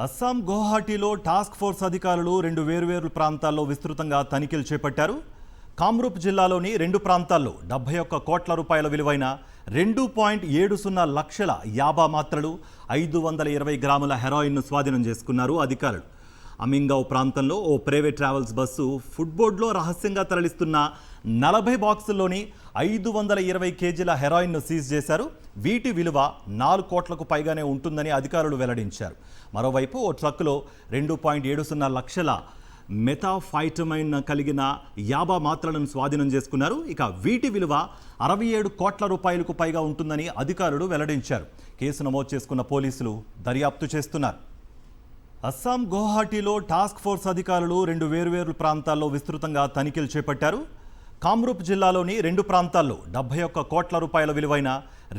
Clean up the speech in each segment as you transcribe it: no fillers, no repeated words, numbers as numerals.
Assam గువాహటిలో task force అధికారులు రెండు వేర్వేరు ప్రాంతాల్లో విస్తృతంగా తనిఖీలు చేపట్టారు. కామ్రూప్ జిల్లాలోని రెండు ప్రాంతాల్లో 71 కోట్ల రూపాయల విలువైన 2.70 లక్షల యాబా మాత్రలు 520 గ్రాముల హెరాయిన్ను స్వాధీనం చేసుకున్నారు అధికారులు. అమింగావ్ ప్రాంతంలో ఓ ప్రైవేట్ ట్రావెల్స్ బస్సు ఫుట్బోర్డ్లో రహస్యంగా తరలిస్తున్న 40 బాక్సుల్లోని 520 కేజీల హెరాయిన్ను సీజ్ చేశారు. వీటి విలువ 4 కోట్లకు పైగానే ఉంటుందని అధికారులు వెల్లడించారు. మరోవైపు ఓ ట్రక్కులో 2.70 లక్షల మెథాఫైటమైన్ కలిగిన యాబా మాత్రలను స్వాధీనం చేసుకున్నారు. ఇక వీటి విలువ 67 కోట్ల రూపాయలకు పైగా ఉంటుందని అధికారులు వెల్లడించారు. కేసు నమోదు చేసుకున్న పోలీసులు దర్యాప్తు చేస్తున్నారు. అస్సాం గువాహటిలో టాస్క్ ఫోర్స్ అధికారులు రెండు వేర్వేరు ప్రాంతాల్లో విస్తృతంగా తనిఖీలు చేపట్టారు. కామ్రూప్ జిల్లాలోని రెండు ప్రాంతాల్లో 71 కోట్ల రూపాయల విలువైన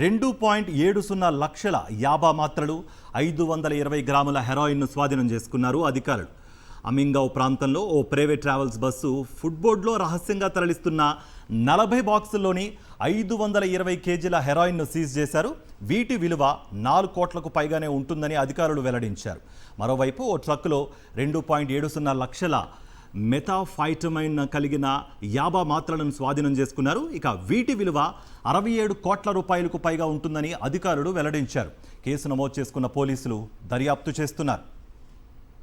2.70 లక్షల యాబా మాత్రలు 520 గ్రాముల హెరాయిన్ను స్వాధీనం చేసుకున్నారు అధికారులు. అమింగావ్ ప్రాంతంలో ఓ ప్రైవేట్ ట్రావెల్స్ బస్సు ఫుట్బోర్డ్లో రహస్యంగా తరలిస్తున్న 40 బాక్సుల్లోని 520 కేజీల హెరాయిన్ను సీజ్ చేశారు. వీటి విలువ 4 కోట్లకు పైగానే ఉంటుందని అధికారులు వెల్లడించారు. మరోవైపు ఓ ట్రక్కులో 2.70 లక్షల మెథాఫైటమైన్ కలిగిన యాబా మాత్రలను స్వాధీనం చేసుకున్నారు. ఇక వీటి విలువ 67 కోట్ల రూపాయలకు పైగా ఉంటుందని అధికారులు వెల్లడించారు. కేసు నమోదు చేసుకున్న పోలీసులు దర్యాప్తు చేస్తున్నారు.